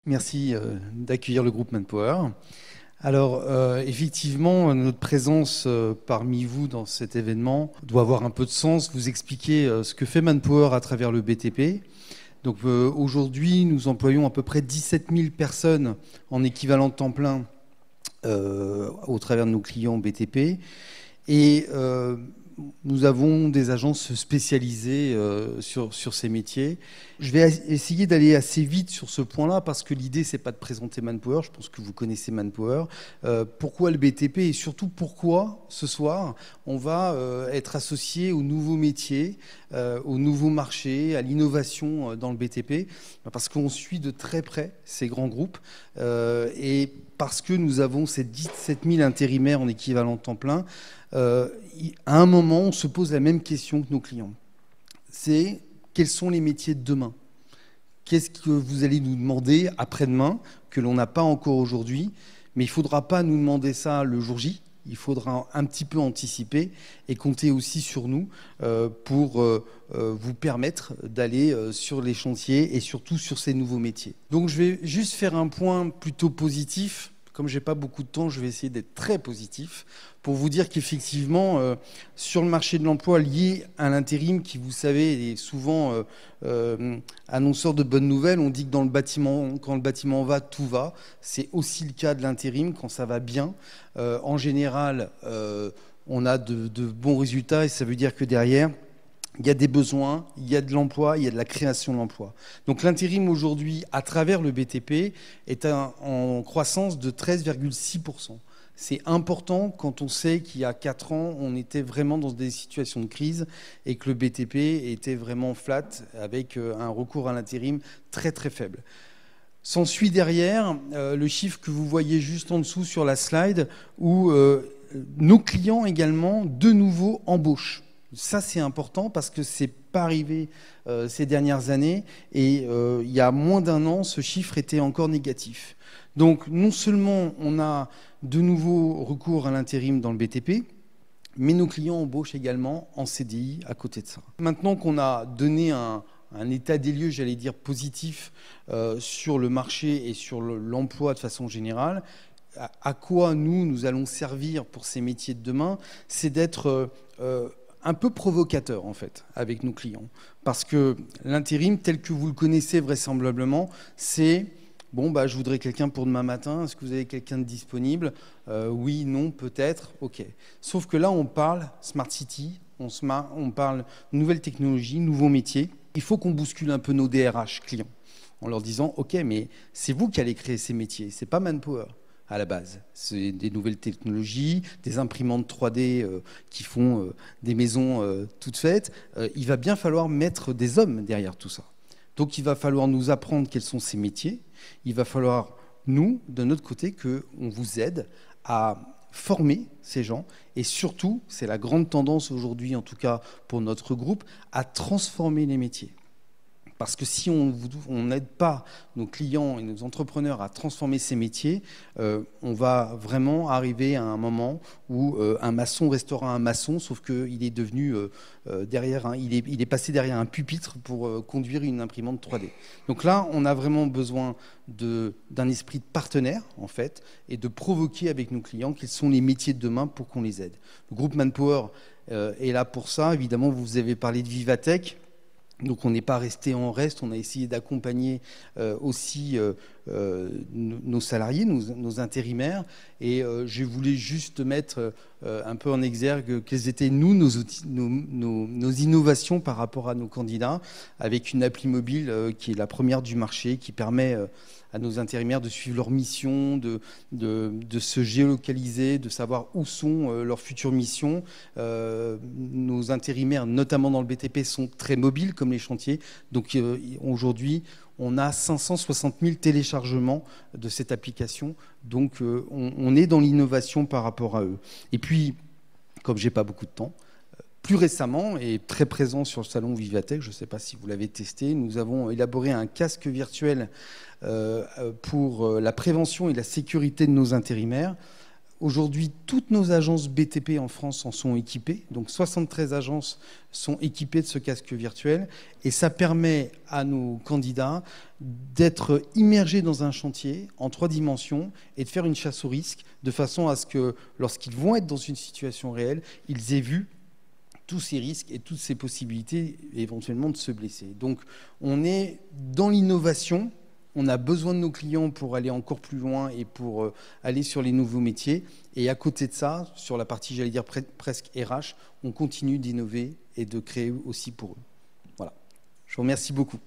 Merci d'accueillir le groupe Manpower. Alors, effectivement, notre présence parmi vous dans cet événement doit avoir un peu de sens. Vous expliquer ce que fait Manpower à travers le BTP. Donc, aujourd'hui, nous employons à peu près 17 000 personnes en équivalent temps plein au travers de nos clients BTP. Et nous avons des agences spécialisées sur ces métiers. Je vais essayer d'aller assez vite sur ce point-là parce que l'idée, c'est pas de présenter Manpower. Je pense que vous connaissez Manpower. Pourquoi le BTP et surtout pourquoi ce soir on va être associé aux nouveaux métiers, aux nouveaux marchés, à l'innovation dans le BTP, parce qu'on suit de très près ces grands groupes et parce que nous avons ces 17 000 intérimaires en équivalent temps plein. À un moment, on se pose la même question que nos clients. C'est quels sont les métiers de demain? Qu'est-ce que vous allez nous demander après-demain que l'on n'a pas encore aujourd'hui? Mais il ne faudra pas nous demander ça le jour J. Il faudra un petit peu anticiper et compter aussi sur nous pour vous permettre d'aller sur les chantiers et surtout sur ces nouveaux métiers. Donc je vais juste faire un point plutôt positif. Comme je n'ai pas beaucoup de temps, je vais essayer d'être très positif pour vous dire qu'effectivement, sur le marché de l'emploi lié à l'intérim, qui, vous savez, est souvent annonceur de bonnes nouvelles, on dit que dans le bâtiment, quand le bâtiment va, tout va. C'est aussi le cas de l'intérim quand ça va bien. En général, on a de bons résultats et ça veut dire que derrière, il y a des besoins, il y a de l'emploi, il y a de la création d'emplois. Donc l'intérim aujourd'hui, à travers le BTP, est en croissance de 13,6%. C'est important quand on sait qu'il y a 4 ans, on était vraiment dans des situations de crise et que le BTP était vraiment flat avec un recours à l'intérim très très faible. S'ensuit derrière le chiffre que vous voyez juste en dessous sur la slide où nos clients également de nouveau embauchent. Ça, c'est important parce que ce n'est pas arrivé ces dernières années et il y a moins d'un an, ce chiffre était encore négatif. Donc, non seulement on a de nouveau recours à l'intérim dans le BTP, mais nos clients embauchent également en CDI à côté de ça. Maintenant qu'on a donné un état des lieux, j'allais dire, positif sur le marché et sur l'emploi de façon générale, à quoi nous allons servir pour ces métiers de demain, c'est d'être un peu provocateur en fait avec nos clients. Parce que l'intérim tel que vous le connaissez vraisemblablement, c'est bon je voudrais quelqu'un pour demain matin, est-ce que vous avez quelqu'un de disponible? Oui, non, peut-être, ok. Sauf que là on parle Smart City, on parle nouvelles technologies, nouveaux métiers. Il faut qu'on bouscule un peu nos DRH clients en leur disant ok, mais c'est vous qui allez créer ces métiers, c'est pas Manpower. À la base, c'est des nouvelles technologies, des imprimantes 3D qui font des maisons toutes faites. Il va bien falloir mettre des hommes derrière tout ça. Donc il va falloir nous apprendre quels sont ces métiers. Il va falloir, nous, de notre côté, qu'on vous aide à former ces gens. Et surtout, c'est la grande tendance aujourd'hui, en tout cas pour notre groupe, à transformer les métiers. Parce que si on n'aide pas nos clients et nos entrepreneurs à transformer ces métiers, on va vraiment arriver à un moment où un maçon restera un maçon, sauf qu'il est devenu il est passé derrière un pupitre pour conduire une imprimante 3D. Donc là, on a vraiment besoin d'un esprit de partenaire, en fait, et de provoquer avec nos clients quels sont les métiers de demain pour qu'on les aide. Le groupe Manpower est là pour ça. Évidemment, vous avez parlé de Vivatech. Donc on n'est pas resté en reste, on a essayé d'accompagner aussi nos salariés, nos intérimaires. Et je voulais juste mettre un peu en exergue quelles étaient nos innovations par rapport à nos candidats, avec une appli mobile qui est la première du marché, qui permet à nos intérimaires de suivre leur mission, de se géolocaliser, de savoir où sont leurs futures missions. Nos intérimaires, notamment dans le BTP, sont très mobiles comme les chantiers. Donc aujourd'hui, on a 560 000 téléchargements de cette application. Donc on est dans l'innovation par rapport à eux. Et puis, comme j'ai pas beaucoup de temps, plus récemment, et très présent sur le salon Vivatech, je ne sais pas si vous l'avez testé, nous avons élaboré un casque virtuel pour la prévention et la sécurité de nos intérimaires, Aujourd'hui, toutes nos agences BTP en France en sont équipées. Donc 73 agences sont équipées de ce casque virtuel. Et ça permet à nos candidats d'être immergés dans un chantier en 3 dimensions et de faire une chasse au risque de façon à ce que, lorsqu'ils vont être dans une situation réelle, ils aient vu tous ces risques et toutes ces possibilités éventuellement de se blesser. Donc on est dans l'innovation. On a besoin de nos clients pour aller encore plus loin et pour aller sur les nouveaux métiers. Et à côté de ça, sur la partie, j'allais dire presque RH, on continue d'innover et de créer aussi pour eux. Voilà. Je vous remercie beaucoup.